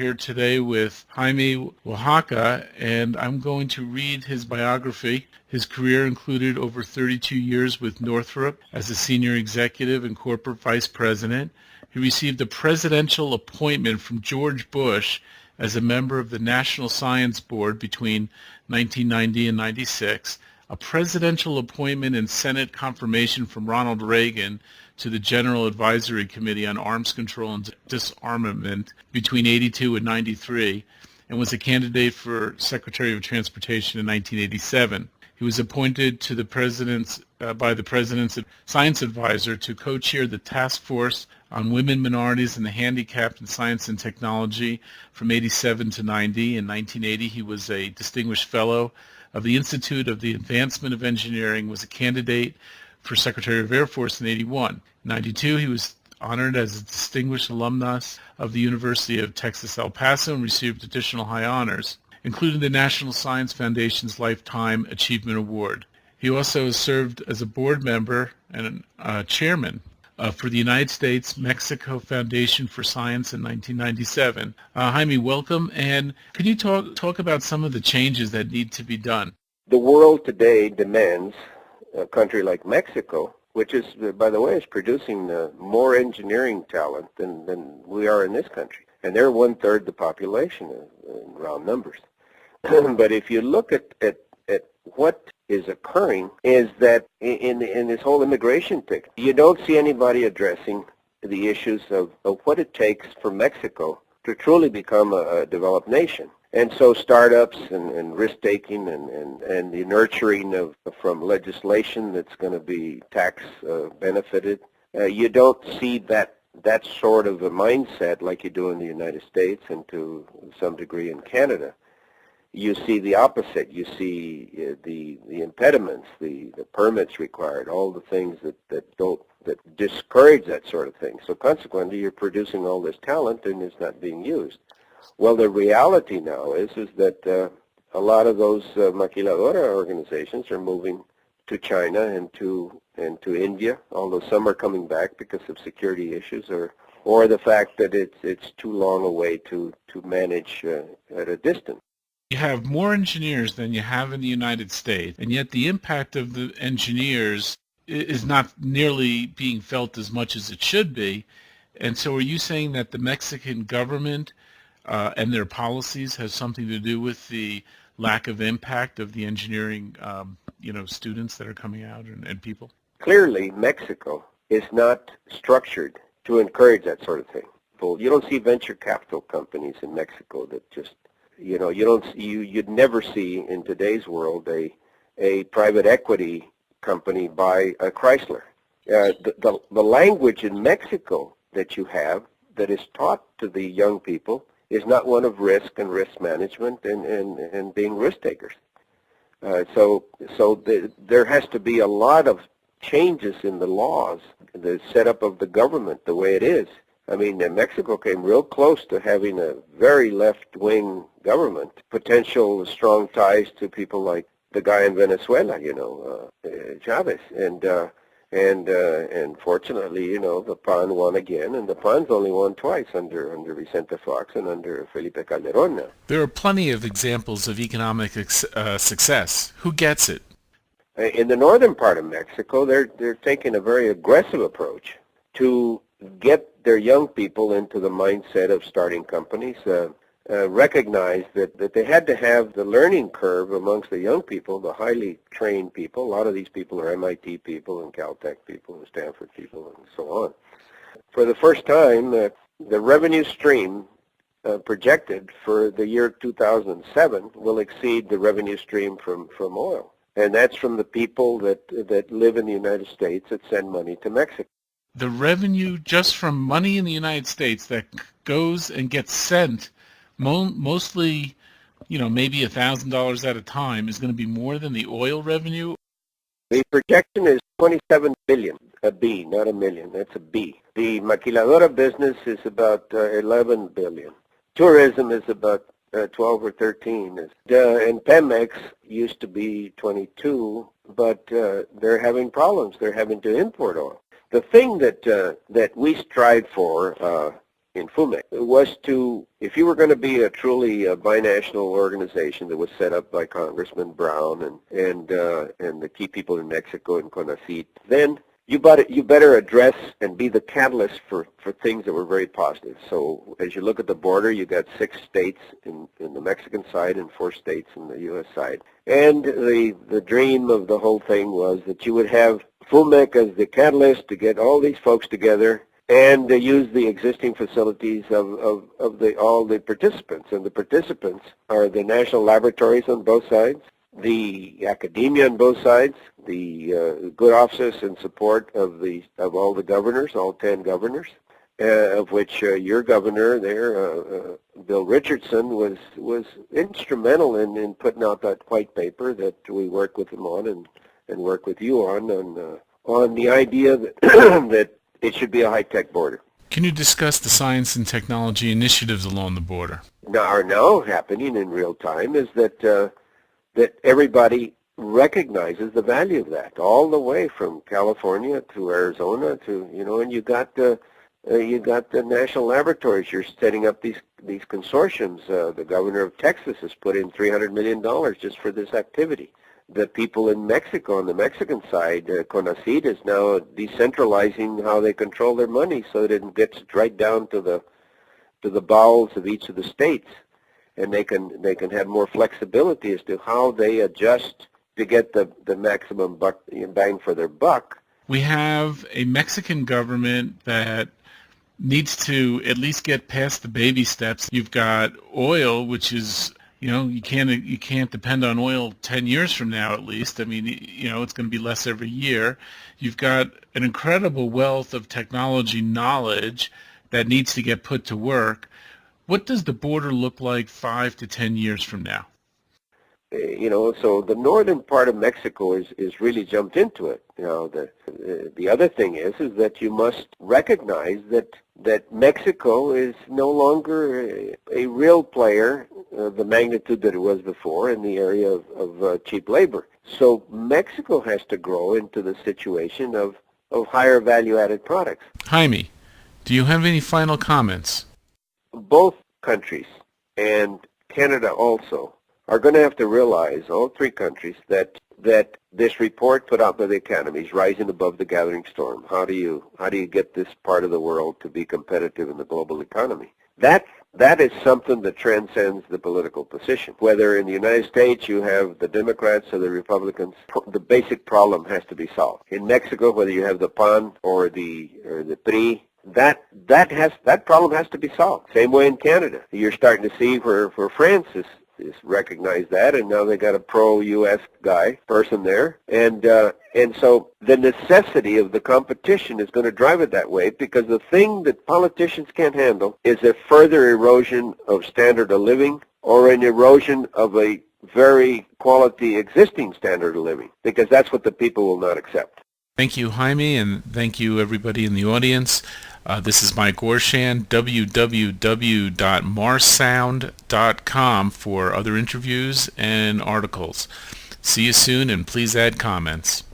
here today with Jaime Oaxaca, and I'm going to read his biography. His career included over 32 years with Northrop as a senior executive and corporate vice president. He received a presidential appointment from George Bush as a member of the National Science Board between 1990 and 96, a presidential appointment and Senate confirmation from Ronald Reagan to the General Advisory Committee on Arms Control and Disarmament between 82 and 93, and was a candidate for Secretary of Transportation in 1987. He was appointed to the by the President's Science Advisor to co-chair the Task Force on Women, Minorities, and the Handicapped in Science and Technology from 87 to 90. In 1980, he was a Distinguished Fellow of the Institute of the Advancement of Engineering, was a candidate for Secretary of Air Force in 81. In 92, he was honored as a distinguished alumnus of the University of Texas El Paso and received additional high honors, including the National Science Foundation's Lifetime Achievement Award. He also has served as a board member and chairman for the United States-Mexico Foundation for Science in 1997. Jaime, welcome, and can you talk about some of the changes that need to be done? The world today demands a country like Mexico, which is, by the way, is producing more engineering talent than we are in this country. And they're one-third the population in round numbers. But if you look at what is occurring is that in this whole immigration picture, you don't see anybody addressing the issues of what it takes for Mexico to truly become a developed nation. And so startups and risk-taking and the nurturing from legislation that's going to be tax benefited, you don't see that sort of a mindset like you do in the United States and to some degree in Canada. You see the opposite. You see the impediments, the permits required, all the things that discourage that sort of thing. So consequently, you're producing all this talent and it's not being used. Well, the reality now is that a lot of those maquiladora organizations are moving to China and to India, although some are coming back because of security issues or the fact that it's too long a way to manage at a distance. You have more engineers than you have in the United States, and yet the impact of the engineers is not nearly being felt as much as it should be. And so are you saying that the Mexican government and their policies has something to do with the lack of impact of the engineering students that are coming out and people? Clearly, Mexico is not structured to encourage that sort of thing. You don't see venture capital companies in Mexico that just you'd never see in today's world a private equity company buy a Chrysler. The language in Mexico that you have that is taught to the young people is not one of risk and risk management and being risk takers. So there has to be a lot of changes in the laws, the setup of the government, the way it is. I mean, Mexico came real close to having a very left-wing government, potential strong ties to people like the guy in Venezuela, Chavez, and fortunately, the PAN won again, and the PAN's only won twice under Vicente Fox and under Felipe Calderón now. There are plenty of examples of economic success. Who gets it? In the northern part of Mexico, they're taking a very aggressive approach to get their young people into the mindset of starting companies, recognize that they had to have the learning curve amongst the young people, the highly trained people. A lot of these people are MIT people and Caltech people and Stanford people and so on. For the first time, the revenue stream projected for the year 2007 will exceed the revenue stream from oil. And that's from the people that live in the United States that send money to Mexico. The revenue just from money in the United States that goes and gets sent, mostly, maybe $1,000 at a time, is going to be more than the oil revenue? The projection is 27 billion, a B, not a million. That's a B. The maquiladora business is about 11 billion. Tourism is about 12 or 13. And Pemex used to be 22, but they're having problems. They're having to import oil. The thing that we strive for in FUMEC was to, if you were going to be a truly binational organization that was set up by Congressman Brown and the key people in Mexico and CONACYT, then you better address and be the catalyst for things that were very positive. So as you look at the border, you got 6 states in the Mexican side and 4 states in the U.S. side. And the dream of the whole thing was that you would have FUMEC as the catalyst to get all these folks together and use the existing facilities of all the participants. And the participants are the national laboratories on both sides, the academia on both sides, the good offices and support of all the governors, all 10 governors, of which your governor there, Bill Richardson, was instrumental in putting out that white paper that we work with him on and work with you on the idea that that it should be a high-tech border. Can you discuss the science and technology initiatives along the border? Now happening in real time is that everybody recognizes the value of that, all the way from California to Arizona to, and you got the national laboratories. You're setting up these consortiums. The governor of Texas has put in $300 million just for this activity. The people in Mexico, on the Mexican side, CONACYT is now decentralizing how they control their money so that it gets right down to the bowels of each of the states, and they can have more flexibility as to how they adjust to get the maximum bang for their buck. We have a Mexican government that needs to at least get past the baby steps. You've got oil, which is, you can't depend on oil 10 years from now at least. I mean, it's going to be less every year. You've got an incredible wealth of technology knowledge that needs to get put to work. What does the border look like 5 to 10 years from now? So the northern part of Mexico is really jumped into it. The other thing is that you must recognize that Mexico is no longer a real player, the magnitude that it was before in the area of cheap labor. So Mexico has to grow into the situation of higher value-added products. Jaime, do you have any final comments? Both countries, and Canada also, are going to have to realize, all 3 countries, that this report put out by the academies, Rising Above the Gathering Storm, how do you get this part of the world to be competitive in the global economy? That is something that transcends the political position. Whether in the United States you have the Democrats or the Republicans, the basic problem has to be solved. In Mexico, whether you have the PAN or the PRI, that problem has to be solved. Same way in Canada. You're starting to see where France is recognized that, and now they got a pro-U.S. person there, and so the necessity of the competition is going to drive it that way, because the thing that politicians can't handle is a further erosion of standard of living or an erosion of a very quality existing standard of living, because that's what the people will not accept. Thank you, Jaime, and thank you, everybody in the audience. This is Mike Orshan, www.marsound.com for other interviews and articles. See you soon, and please add comments.